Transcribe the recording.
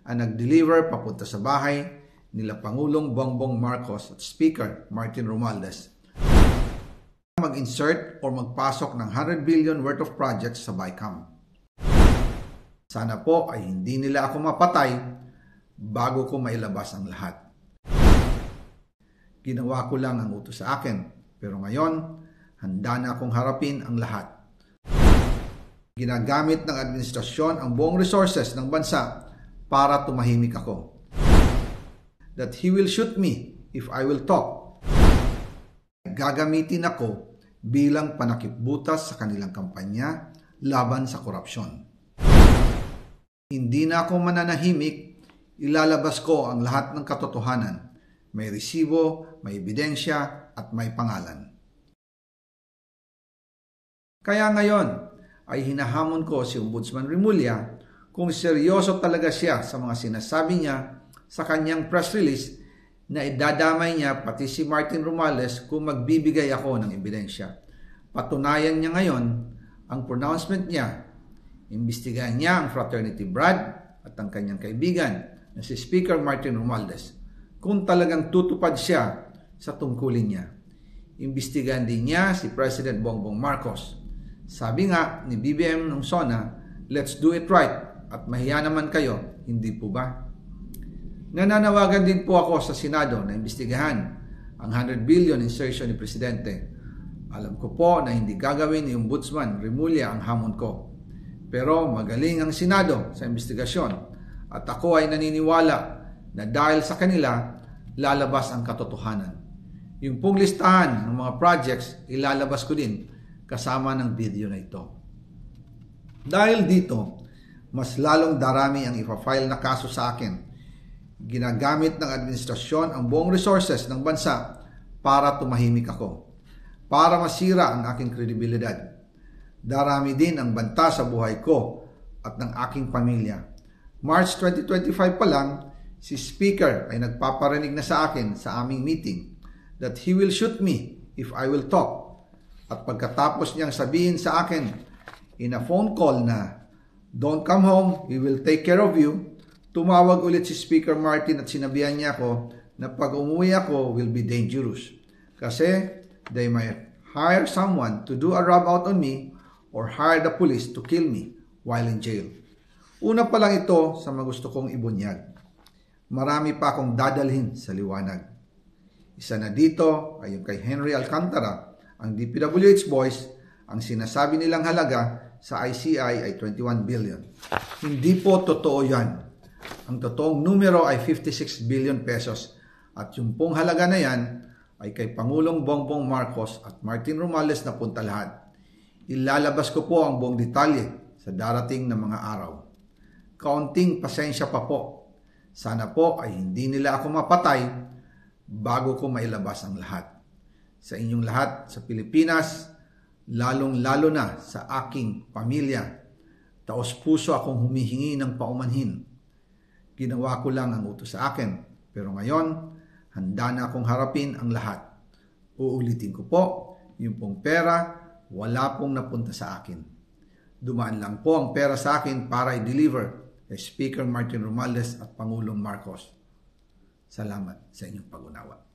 ang nag-deliver papunta sa bahay nila Pangulong Bongbong Marcos at Speaker Martin Romualdez mag-insert o magpasok ng 100 billion worth of projects sa BICAM. Sana po ay hindi nila ako mapatay bago ko mailabas ang lahat. Ginawa ko lang ang utos sa akin, pero ngayon, handa na akong harapin ang lahat. Ginagamit ng administrasyon ang buong resources ng bansa para tumahimik ako. That he will shoot me if I will talk. Gagamitin ako bilang panakipbutas sa kanilang kampanya laban sa korupsyon. Hindi na ako mananahimik, ilalabas ko ang lahat ng katotohanan. May resibo, may ebidensya, at may pangalan. Kaya ngayon ay hinahamon ko si Ombudsman Remulla kung seryoso talaga siya sa mga sinasabi niya sa kanyang press release na idadamay niya pati si Martin Romualdez kung magbibigay ako ng ebidensya. Patunayan niya ngayon ang pronouncement niya. Imbestigahan niya ang fraternity Brad at ang kanyang kaibigan na si Speaker Martin Romualdez kung talagang tutupad siya sa tungkulin niya. Imbestigahan din niya si President Bongbong Marcos. Sabi nga ni BBM ng SONA, let's do it right at mahiya naman kayo, hindi po ba? Nananawagan din po ako sa Senado na imbestigahan ang 100 billion insertion ni Presidente. Alam ko po na hindi gagawin ni Ombudsman Remulla ang hamon ko. Pero magaling ang Senado sa investigasyon at ako ay naniniwala na dahil sa kanila, lalabas ang katotohanan. Yung pong listahan ng mga projects, ilalabas ko din kasama ng video na ito. Dahil dito, mas lalong darami ang ipa-file na kaso sa akin. Ginagamit ng administrasyon ang buong resources ng bansa para tumahimik ako, para masira ang aking kredibilidad. Darami din ang banta sa buhay ko at ng aking pamilya. March 2025 pa lang, si Speaker ay nagpaparinig na sa akin sa aming meeting that he will shoot me if I will talk. At pagkatapos niyang sabihin sa akin in a phone call na don't come home, we will take care of you, tumawag ulit si Speaker Martin at sinabihan niya ako na pag umuwi ako will be dangerous. Kasi they might hire someone to do a rub out on me or hire the police to kill me while in jail. Una pa lang ito sa mga gusto kong ibunyag. Marami pa akong dadalhin sa liwanag. Isa na dito ay yung kay Henry Alcantara, ang DPWH boys, ang sinasabi nilang halaga sa ICI ay 21 billion. Hindi po totoo yan. Ang totoong numero ay 56 billion pesos at yung pong halaga na yan ay kay Pangulong Bongbong Marcos at Martin Romualdez na punta lahat. Ilalabas ko po ang buong detalye sa darating na mga araw. Kaunting pasensya pa po. Sana po ay hindi nila ako mapatay bago ko mailabas ang lahat. Sa inyong lahat sa Pilipinas, lalong-lalo na sa aking pamilya, taos-puso akong humihingi ng paumanhin. Ginawa ko lang ang utos sa akin, pero ngayon, handa na akong harapin ang lahat. Uulitin ko po, yung pong pera, wala pong napunta sa akin. Dumaan lang po ang pera sa akin para i-deliver kay Speaker Martin Romualdez at Pangulong Marcos. Salamat sa inyong pag-unawa.